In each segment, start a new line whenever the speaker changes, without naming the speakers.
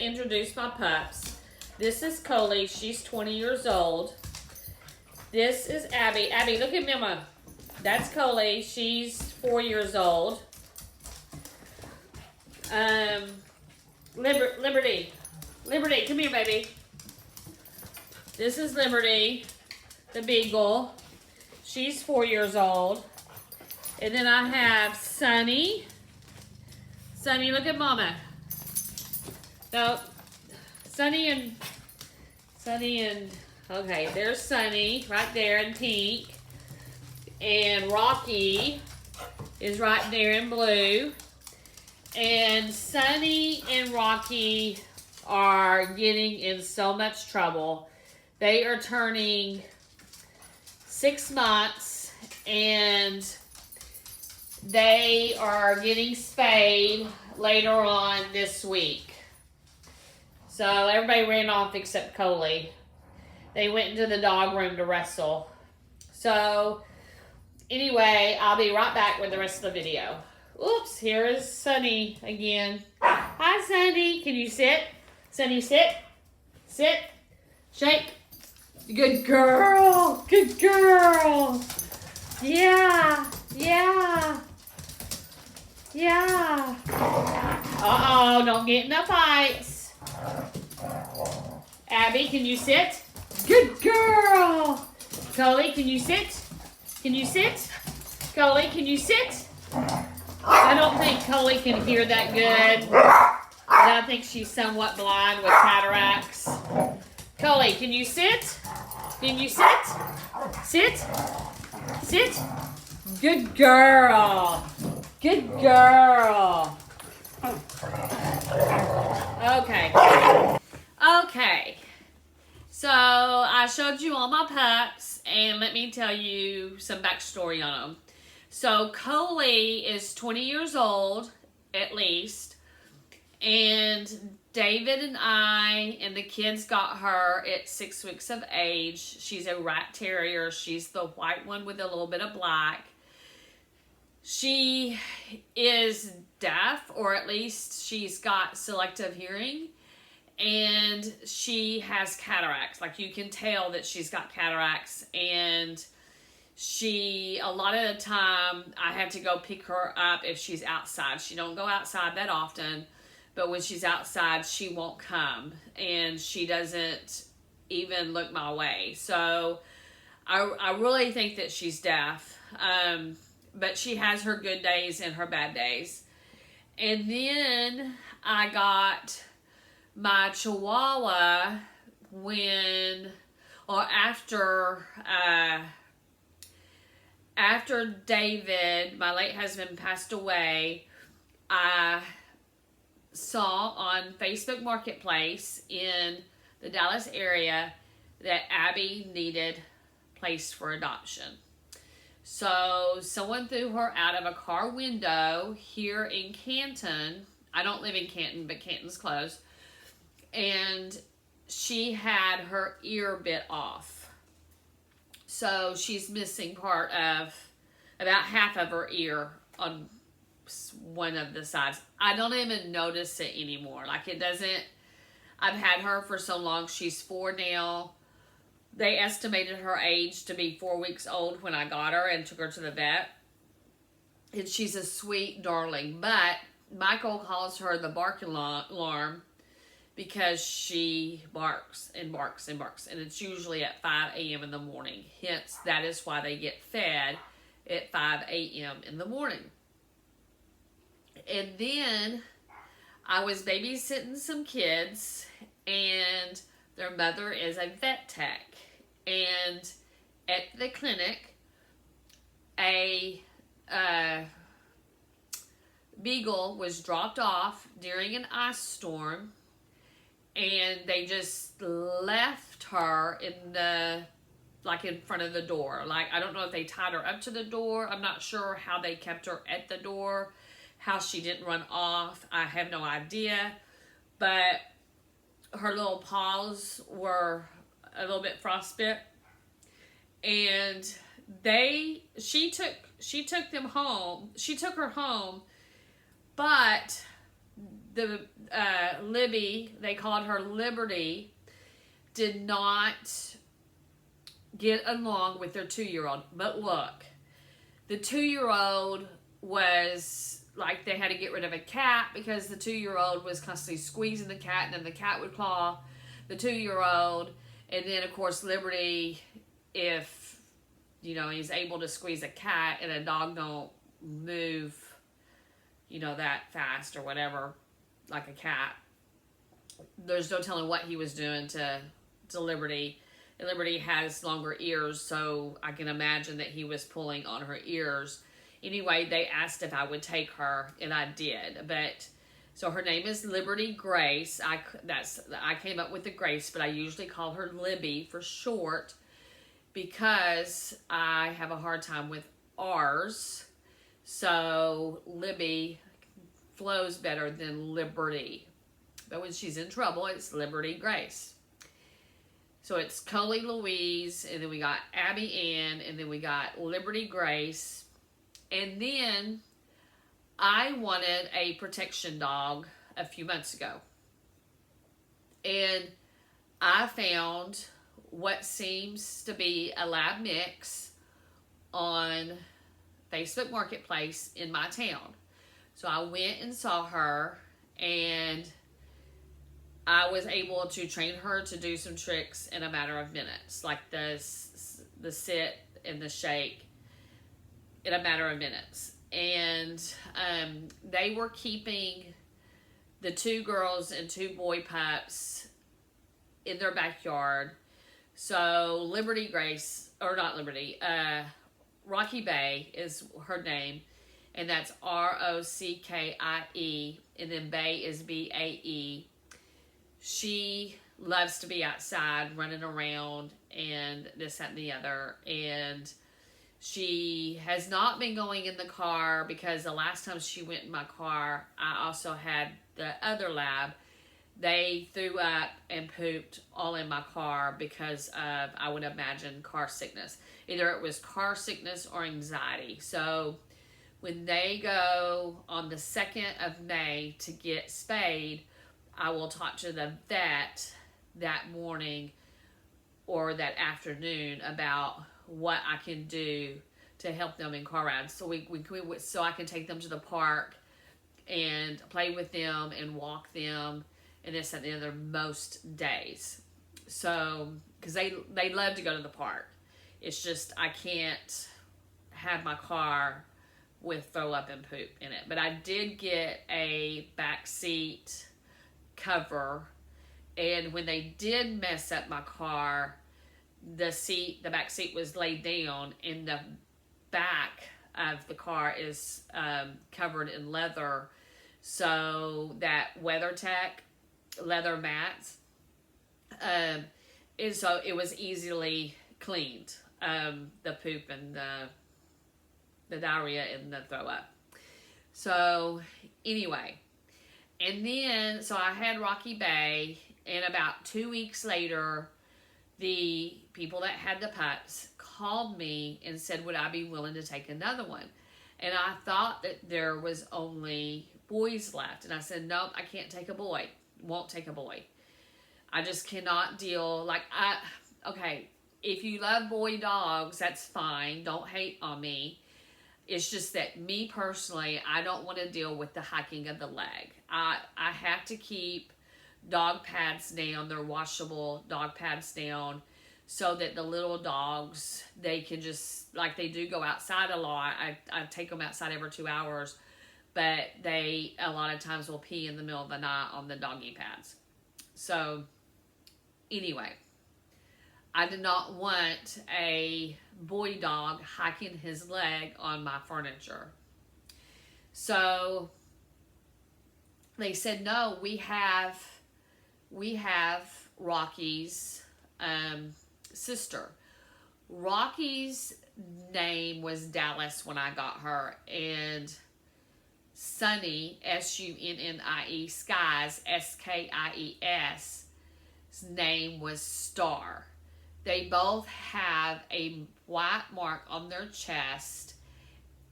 introduce my pups. This is Coley. She's 20 years old. This is Abby. Abby, look at Mama. That's Coley. She's 4 years old. Liberty. Liberty, come here, baby. This is Liberty, the beagle. She's 4 years old. And then I have Sunny. Sunny, look at Mama. No, Sunny and, okay, there's Sunny right there in pink. And Rocky is right there in blue. And Sunny and Rocky are getting in so much trouble. They are turning 6 months and they are getting spayed later on this week. So everybody ran off except Coley. They went into the dog room to wrestle. So anyway, I'll be right back with the rest of the video. Oops, here is Sunny again. Hi, Sunny. Can you sit? Sunny, sit. Sit. Shake. Good girl. Good girl. Yeah. Yeah. Yeah. Uh-oh, don't get in the fights. Abby, can you sit? Good girl. Coley, can you sit? Can you sit? Coley, can you sit? I don't think Coley can hear that good. I think she's somewhat blind with cataracts. Coley, can you sit? Can you sit? Sit? Sit? Good girl. Good girl. Okay. Okay. So I showed you all my pups, and let me tell you some backstory on them. So Coley is 20 years old, at least, and David and I and the kids got her at 6 weeks of age. She's a rat terrier. She's the white one with a little bit of black. She is deaf, or at least she's got selective hearing, and she has cataracts. Like, you can tell that she's got cataracts, and she, a lot of the time, I have to go pick her up if she's outside. She don't go outside that often, but when she's outside, she won't come, and she doesn't even look my way. So I really think that she's deaf, but she has her good days and her bad days. And then I got my Chihuahua after David, my late husband, passed away. I saw on Facebook Marketplace in the Dallas area that Abby needed placed for adoption. So someone threw her out of a car window here in Canton. I don't live in Canton, but Canton's close. And she had her ear bit off. So she's missing part of about half of her ear on one of the sides. I don't even notice it anymore. Like, it doesn't, I've had her for so long. She's 4 now. They estimated her age to be 4 weeks old when I got her and took her to the vet. And she's a sweet darling. But Michael calls her the barking alarm because she barks and barks and barks. And it's usually at 5 a.m. in the morning. Hence, that is why they get fed at 5 a.m. in the morning. And then I was babysitting some kids, and their mother is a vet tech. And at the clinic, a beagle was dropped off during an ice storm, and they just left her in front of the door. Like, I don't know if they tied her up to the door. I'm not sure how they kept her at the door, how she didn't run off. I have no idea. But her little paws were a little bit frostbite, and she took them home. She took her home, but the Libby, they called her Liberty, did not get along with their 2-year-old. But look, the 2-year-old was like, they had to get rid of a cat because the 2-year-old was constantly squeezing the cat, and then the cat would claw the 2-year-old. And then, of course, Liberty, if, he's able to squeeze a cat and a dog don't move, that fast or whatever, like a cat, there's no telling what he was doing to Liberty. And Liberty has longer ears, so I can imagine that he was pulling on her ears. Anyway, they asked if I would take her, and I did. But so her name is Liberty Grace. I came up with the Grace, but I usually call her Libby for short because I have a hard time with R's. So Libby flows better than Liberty. But when she's in trouble, it's Liberty Grace. So it's Coley Louise, and then we got Abby Ann, and then we got Liberty Grace. And then I wanted a protection dog a few months ago. And I found what seems to be a lab mix on Facebook Marketplace in my town. So I went and saw her, and I was able to train her to do some tricks in a matter of minutes, like the sit and the shake in a matter of minutes. And they were keeping the 2 girls and 2 boy pups in their backyard. So Liberty Grace, or not Liberty, Rocky Bay is her name, and that's Rockie, and then Bay is Bae. She loves to be outside, running around, and this, that, and the other. And she has not been going in the car because the last time she went in my car, I also had the other lab. They threw up and pooped all in my car because of, I would imagine, car sickness. Either it was car sickness or anxiety. So when they go on the 2nd of May to get spayed, I will talk to the vet that morning or that afternoon about what I can do to help them in car rides. So so I can take them to the park and play with them and walk them and this and the other most days. So, because they love to go to the park. It's just I can't have my car with throw up and poop in it. But I did get a back seat cover, and when they did mess up my car, the back seat was laid down, and the back of the car is covered in leather, so that WeatherTech leather mats, and so it was easily cleaned, the poop and the diarrhea and the throw up. So anyway, and then so I had Rocky Bay, and about 2 weeks later, the people that had the pups called me and said, would I be willing to take another one? And I thought that there was only boys left. And I said, nope, I can't take a boy. Won't take a boy. I just cannot deal. Okay, if you love boy dogs, that's fine. Don't hate on me. It's just that me personally, I don't want to deal with the hiking of the leg. I have to keep dog pads down, they're washable dog pads down, so that the little dogs, they can just, like they do go outside a lot. I take them outside every 2 hours, but they a lot of times will pee in the middle of the night on the doggy pads. So anyway, I did not want a boy dog hiking his leg on my furniture. So they said, no, we have Rocky's sister. Rocky's name was Dallas when I got her, and Sunny, Sunnie, Skies, Skies, name was Star. They both have a white mark on their chest,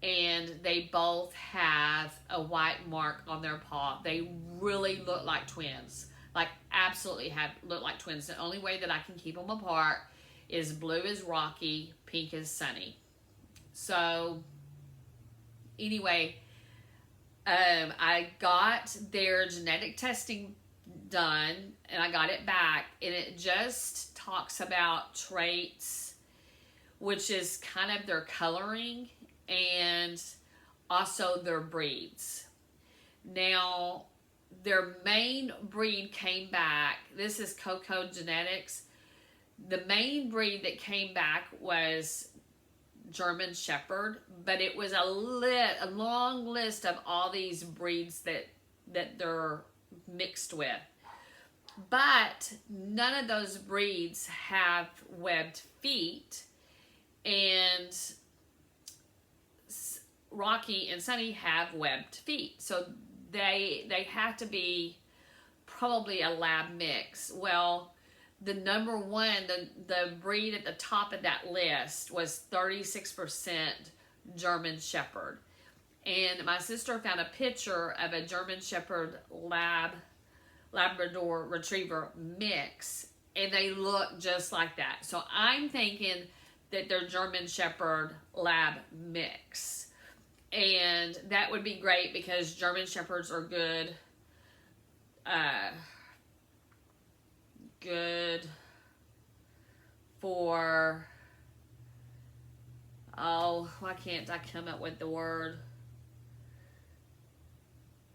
and they both have a white mark on their paw. They really look like twins. Like, absolutely look like twins. The only way that I can keep them apart is blue is Rocky, pink is Sunny. So, anyway, I got their genetic testing done, and I got it back, and it just talks about traits, which is kind of their coloring and also their breeds. Now, their main breed came back. This is Coco Genetics. The main breed that came back was German Shepherd, but it was a long list of all these breeds that they're mixed with. But none of those breeds have webbed feet, and Rocky and Sunny have webbed feet. So they have to be probably a lab mix. Well, the number one, the breed at the top of that list was 36% German Shepherd. And my sister found a picture of a German Shepherd Labrador Retriever mix, and they look just like that. So I'm thinking that they're German Shepherd Lab mix. And that would be great because German Shepherds are good for, why can't I come up with the word?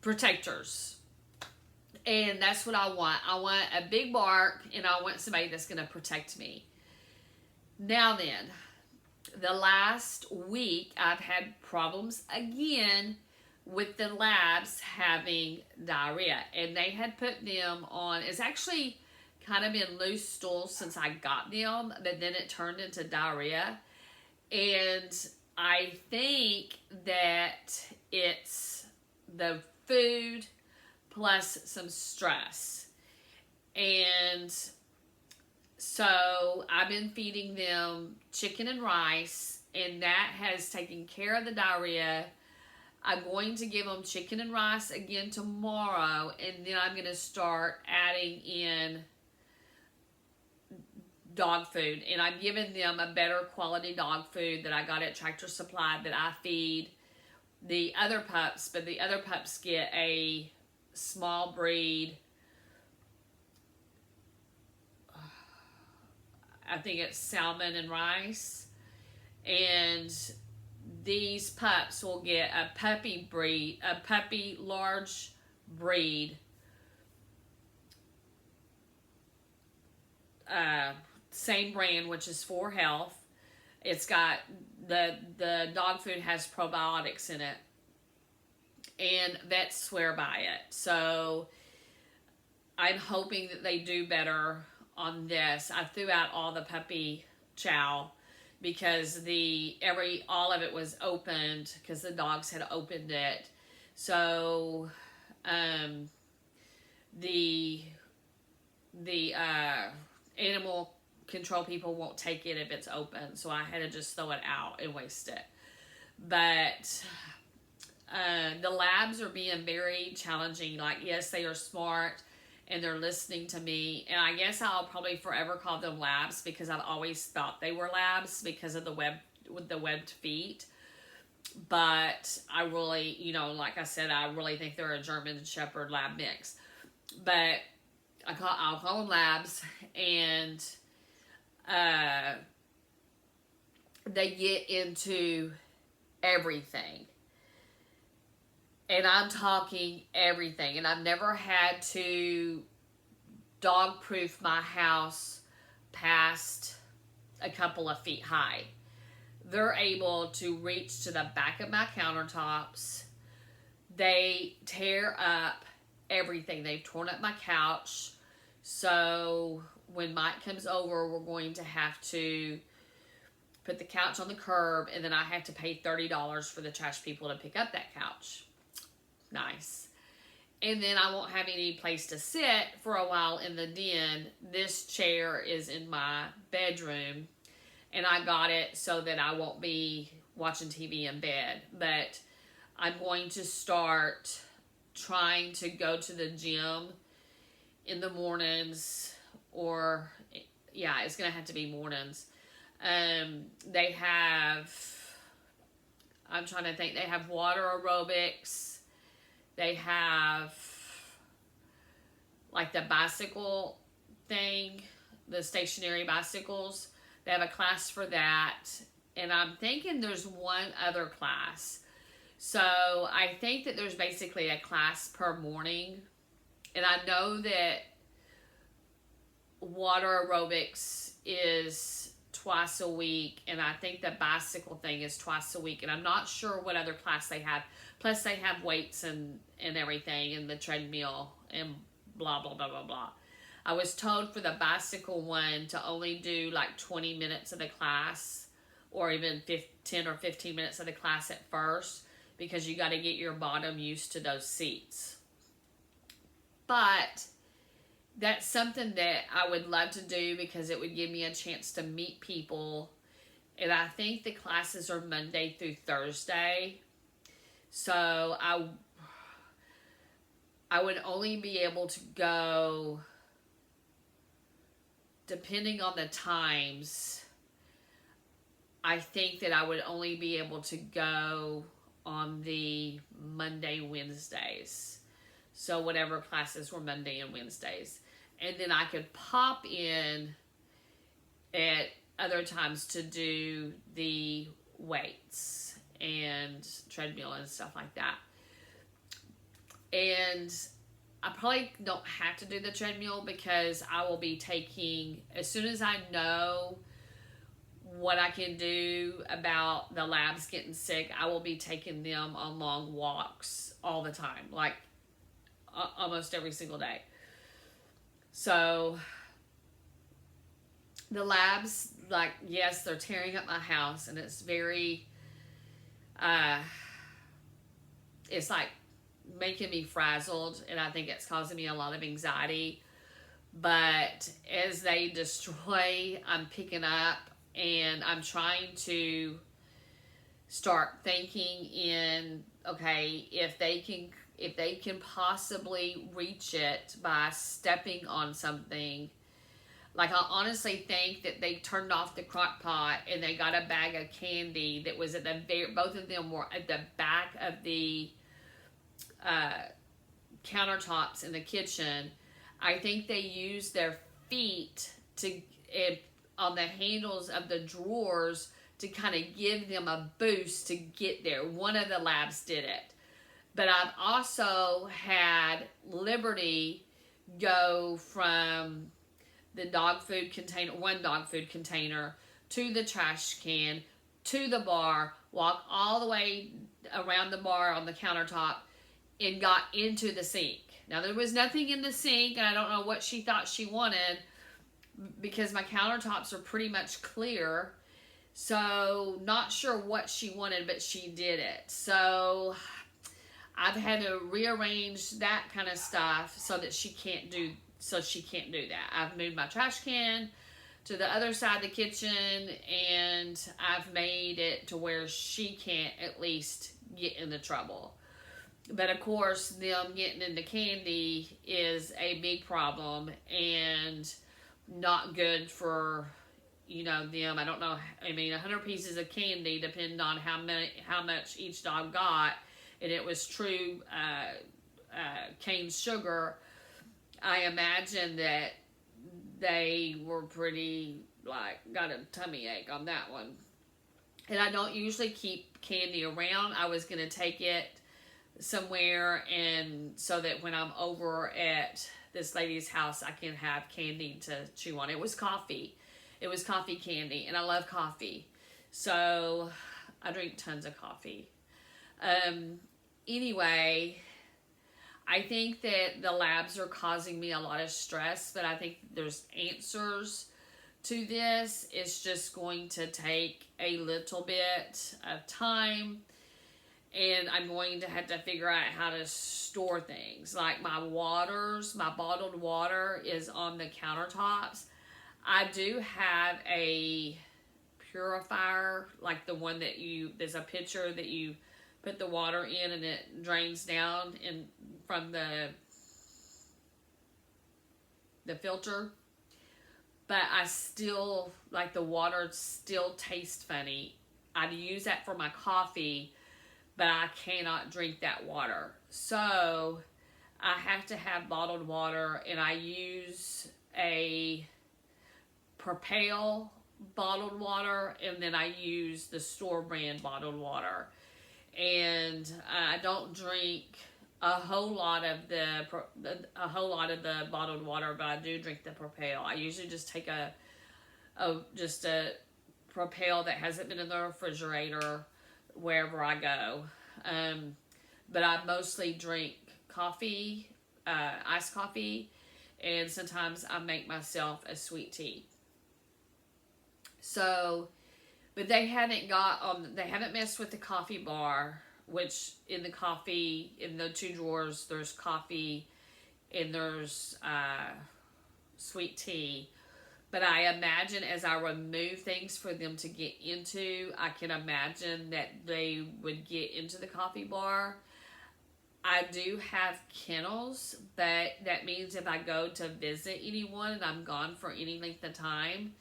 Protectors. And that's what I want. I want a big bark, and I want somebody that's going to protect me. Now then, the last week I've had problems again with the labs having diarrhea, and they had put them on, it's actually kind of been loose stools since I got them, but then it turned into diarrhea. And I think that it's the food plus some stress. And so I've been feeding them chicken and rice, and that has taken care of the diarrhea. I'm going to give them chicken and rice again tomorrow, and then I'm going to start adding in dog food. And I'm giving them a better quality dog food that I got at Tractor Supply that I feed the other pups, but the other pups get a small breed, I think it's salmon and rice, and these pups will get a puppy large breed, same brand, which is 4Health. It's got the dog food has probiotics in it, and vets swear by it. So I'm hoping that they do better on this. I threw out all the puppy chow because all of it was opened because the dogs had opened it. So the animal control people won't take it if it's open, so I had to just throw it out and waste it. But the labs are being very challenging. Like, yes, they are smart and they're listening to me, and I guess I'll probably forever call them labs because I've always thought they were labs because of the webbed feet. But I really, like I said, I really think they're a German Shepherd Lab mix. But I'll call them labs, and they get into everything. And I'm talking everything. And I've never had to dog proof my house past a couple of feet high. They're able to reach to the back of my countertops. They tear up everything. They've torn up my couch. So when Mike comes over, we're going to have to put the couch on the curb, and then I have to pay $30 for the trash people to pick up that couch. Nice. And then I won't have any place to sit for a while in the den. This chair is in my bedroom, and I got it so that I won't be watching TV in bed. But I'm going to start trying to go to the gym in the mornings, or yeah, it's gonna have to be mornings. They have, I'm trying to think, they have water aerobics, they have like the bicycle thing, the stationary bicycles. They have a class for that, and I'm thinking there's one other class. So I think that there's basically a class per morning, and I know that water aerobics is twice a week, and I think the bicycle thing is twice a week, and I'm not sure what other class they have. Plus they have weights and everything, and the treadmill and blah blah blah blah blah. I was told for the bicycle one to only do like 20 minutes of the class, or even 10 or 15 minutes of the class at first, because you got to get your bottom used to those seats. But that's something that I would love to do because it would give me a chance to meet people. And I think the classes are Monday through Thursday. So I would only be able to go, depending on the times, I think that I would only be able to go on the Monday, Wednesdays. So whatever classes were Monday and Wednesdays. And then I could pop in at other times to do the weights and treadmill and stuff like that. And I probably don't have to do the treadmill because I will be taking, as soon as I know what I can do about the labs getting sick, I will be taking them on long walks all the time, like almost every single day. So the labs, like, yes, they're tearing up my house, and it's very, it's like making me frazzled, and I think it's causing me a lot of anxiety. But as they destroy, I'm picking up, and I'm trying to start thinking in, okay, if they can possibly reach it by stepping on something. Like, I honestly think that they turned off the crock pot and they got a bag of candy that was at the both of them were at the back of the countertops in the kitchen. I think they used their feet on the handles of the drawers to kind of give them a boost to get there. One of the labs did it. But I've also had Liberty go from the dog food container, one dog food container, to the trash can, to the bar, walk all the way around the bar on the countertop, and got into the sink. Now, there was nothing in the sink, and I don't know what she thought she wanted, because my countertops are pretty much clear. So, not sure what she wanted, but she did it. So, I've had to rearrange that kind of stuff so that she can't do that. I've moved my trash can to the other side of the kitchen, and I've made it to where she can't at least get into trouble. But of course, them getting into candy is a big problem and not good for, them. I don't know. I mean, 100 pieces of candy depend on how much each dog got. And it was true cane sugar. I imagine that they were pretty, got a tummy ache on that one. And I don't usually keep candy around. I was going to take it somewhere, and so that when I'm over at this lady's house, I can have candy to chew on. It was coffee. It was coffee candy, and I love coffee. So I drink tons of coffee. Anyway, I think that the labs are causing me a lot of stress, but I think there's answers to this. It's just going to take a little bit of time, and I'm going to have to figure out how to store things. Like my bottled water is on the countertops. I do have a purifier, like the one that there's a pitcher that you put the water in and it drains down from the filter. But I still, like, the water still tastes funny. I'd use that for my coffee, but I cannot drink that water. So I have to have bottled water, and I use a Propel bottled water, and then I use the store brand bottled water. And I don't drink a whole lot of the bottled water, but I do drink the Propel. I usually just take a Propel that hasn't been in the refrigerator wherever I go. But I mostly drink coffee, iced coffee, and sometimes I make myself a sweet tea. So, but they haven't messed with the coffee bar, which in the 2 drawers, there's coffee and there's sweet tea. But I imagine as I remove things for them to get into, I can imagine that they would get into the coffee bar. I do have kennels, but that means if I go to visit anyone and I'm gone for any length of time,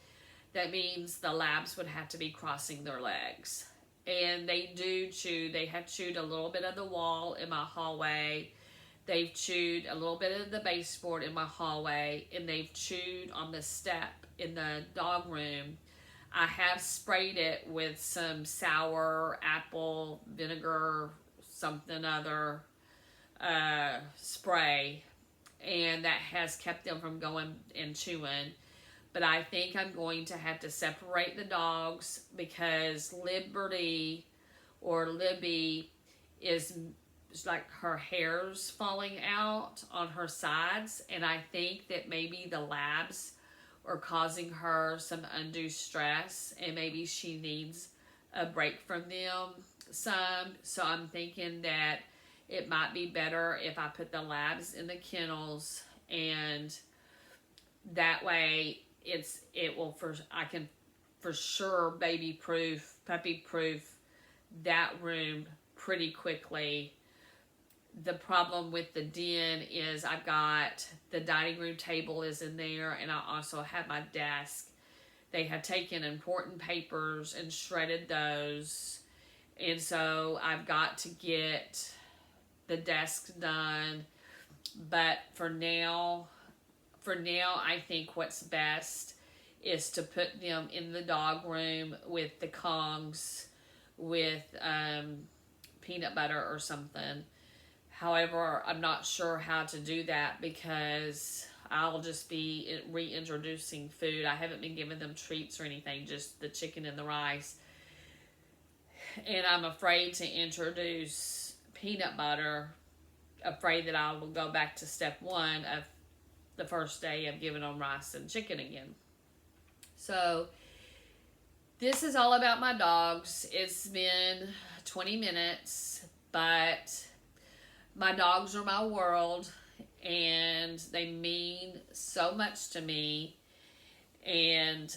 that means the labs would have to be crossing their legs. And they do chew. They have chewed a little bit of the wall in my hallway. They've chewed a little bit of the baseboard in my hallway, and they've chewed on the step in the dog room. I have sprayed it with some sour apple vinegar, something other spray, and that has kept them from going and chewing. But I think I'm going to have to separate the dogs because Liberty or Libby is like her hair's falling out on her sides, and I think that maybe the labs are causing her some undue stress, and maybe she needs a break from them some. So I'm thinking that it might be better if I put the labs in the kennels, and that way I can for sure puppy proof that room pretty quickly. The problem with the den is I've got the dining room table is in there, and I also have my desk. They have taken important papers and shredded those, and so I've got to get the desk done. But for now, I think what's best is to put them in the dog room with the Kongs with peanut butter or something. However, I'm not sure how to do that because I'll just be reintroducing food. I haven't been giving them treats or anything, just the chicken and the rice. And I'm afraid to introduce peanut butter, afraid that I will go back to step 1 of the first day of giving them rice and chicken again. So this is all about my dogs. It's been 20 minutes, but my dogs are my world, and they mean so much to me. And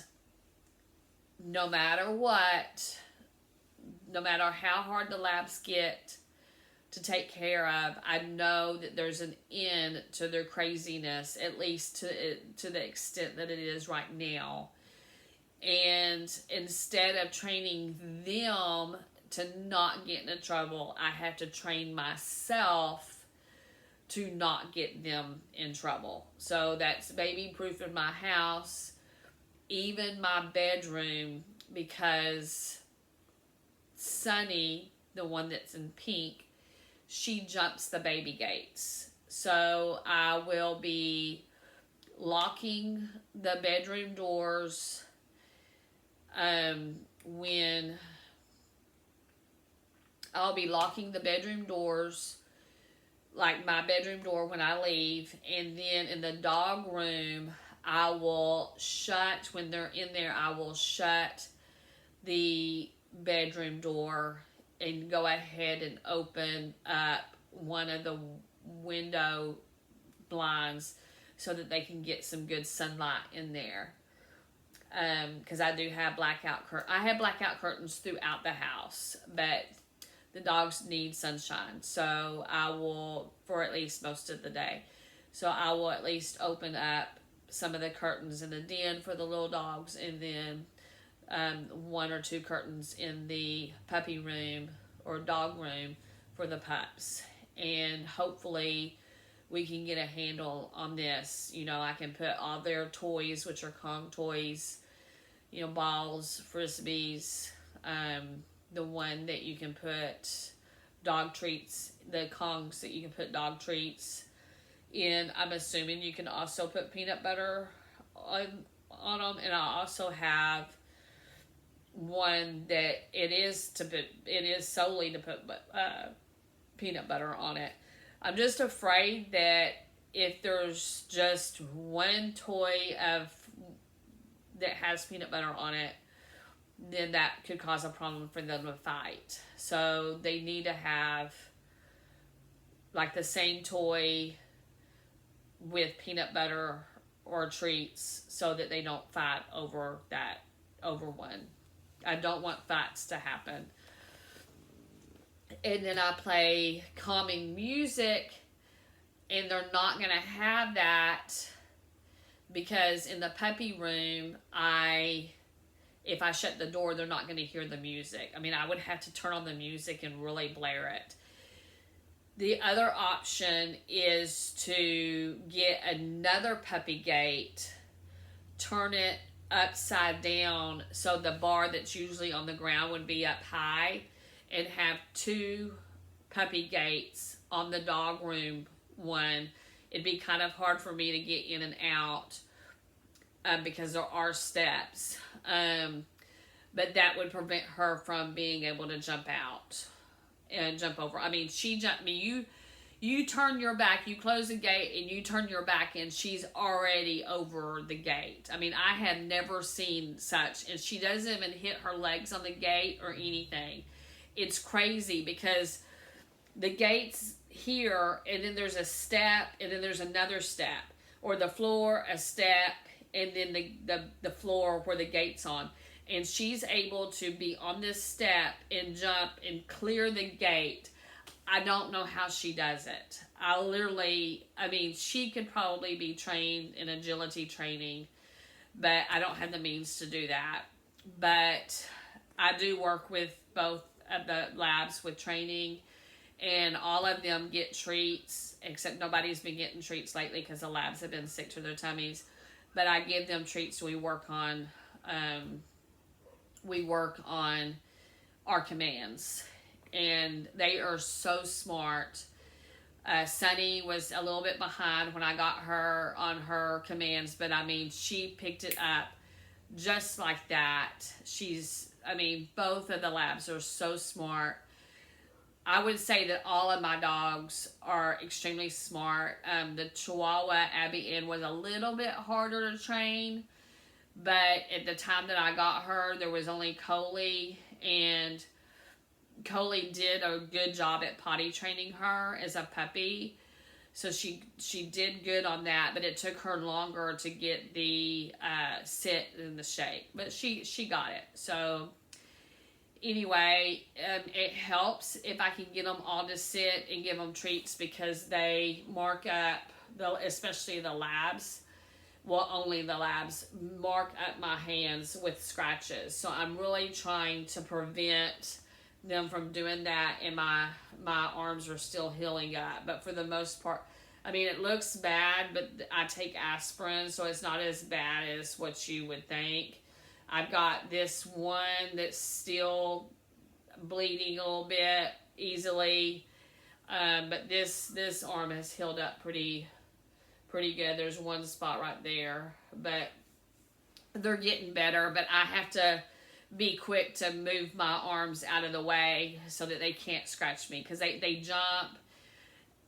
no matter what, no matter how hard the labs get to take care of, I know that there's an end to their craziness, at least to the extent that it is right now. And instead of training them to not get into trouble, I have to train myself to not get them in trouble. So that's baby proof in my house, even my bedroom, because Sunny, the one that's in pink, she jumps the baby gates. So I will be locking the bedroom doors when I'll be locking the bedroom doors, like my bedroom door when I leave, and then in the dog room, I will shut, when they're in there, I will shut the bedroom door and go ahead and open up one of the window blinds so that they can get some good sunlight in there. because I do have blackout I have blackout curtains throughout the house, but the dogs need sunshine, so I will, for at least most of the day, so I will at least open up some of the curtains in the den for the little dogs, and then one or two curtains in the puppy room or dog room for the pups. And hopefully we can get a handle on this. You know, I can put all their toys, which are Kong toys, you know, balls, frisbees, the one that you can put dog treats, the Kongs that you can put dog treats in. I'm assuming you can also put peanut butter on them. And I also have one that it is solely to put peanut butter on it. I'm just afraid that if there's just one toy that has peanut butter on it, then that could cause a problem for them to fight. So they need to have like the same toy with peanut butter or treats so that they don't fight over one. I don't want fights to happen. And then I play calming music, and they're not going to have that because in the puppy room, if I shut the door, they're not going to hear the music. I mean, I would have to turn on the music and really blare it. The other option is to get another puppy gate, turn it upside down so the bar that's usually on the ground would be up high, and have two puppy gates on the dog room one. It'd be kind of hard for me to get in and out because there are steps. But that would prevent her from being able to jump out and jump over. I mean, you turn your back, you close the gate, and you turn your back, and she's already over the gate. I mean, I have never seen such, and she doesn't even hit her legs on the gate or anything. It's crazy because the gate's here, and then there's a step, and then there's another step, or the floor, a step, and then the floor where the gate's on. And she's able to be on this step and jump and clear the gate. I don't know how she does it. I mean, she could probably be trained in agility training, but I don't have the means to do that. But I do work with both of the labs with training, and all of them get treats, except nobody's been getting treats lately because the labs have been sick to their tummies. But I give them treats. We work on our commands, and they are so smart. Sunny was a little bit behind when I got her on her commands, but I mean, she picked it up just like that. Both of the labs are so smart. I would say that all of my dogs are extremely smart. The Chihuahua, Abby Ann, was a little bit harder to train, but at the time that I got her, there was only Coley, and Coley did a good job at potty training her as a puppy. So she did good on that, but it took her longer to get the sit and the shake. But she got it. So anyway, it helps if I can get them all to sit and give them treats, because they mark up, especially the labs. Well, only the labs mark up my hands with scratches. So I'm really trying to prevent them from doing that, and my arms are still healing up. But for the most part, I mean, it looks bad, but I take aspirin, so it's not as bad as what you would think. I've got this one that's still bleeding a little bit easily, but this arm has healed up pretty good. There's one spot right there, but they're getting better. But I have to be quick to move my arms out of the way so that they can't scratch me, because they jump,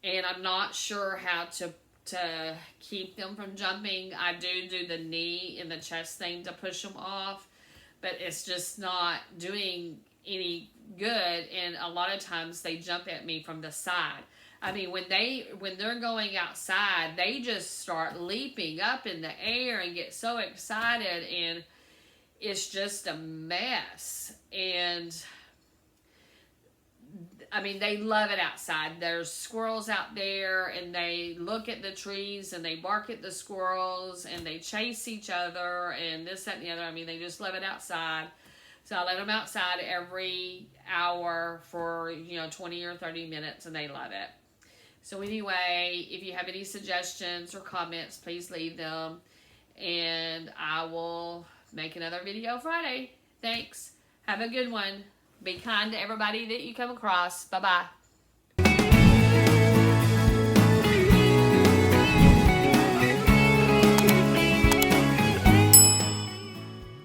and I'm not sure how to keep them from jumping. I do the knee and the chest thing to push them off, but it's just not doing any good, and a lot of times they jump at me from the side. I mean, when they're going outside, they just start leaping up in the air and get so excited, and it's just a mess. And I mean, they love it outside. There's squirrels out there, and they look at the trees, and they bark at the squirrels, and they chase each other, and this, that, and the other. I mean, they just love it outside. So I let them outside every hour for, 20 or 30 minutes, and they love it. So anyway, if you have any suggestions or comments, please leave them. And I will make another video Friday. Thanks. Have a good one. Be kind to everybody that you come across. Bye-bye.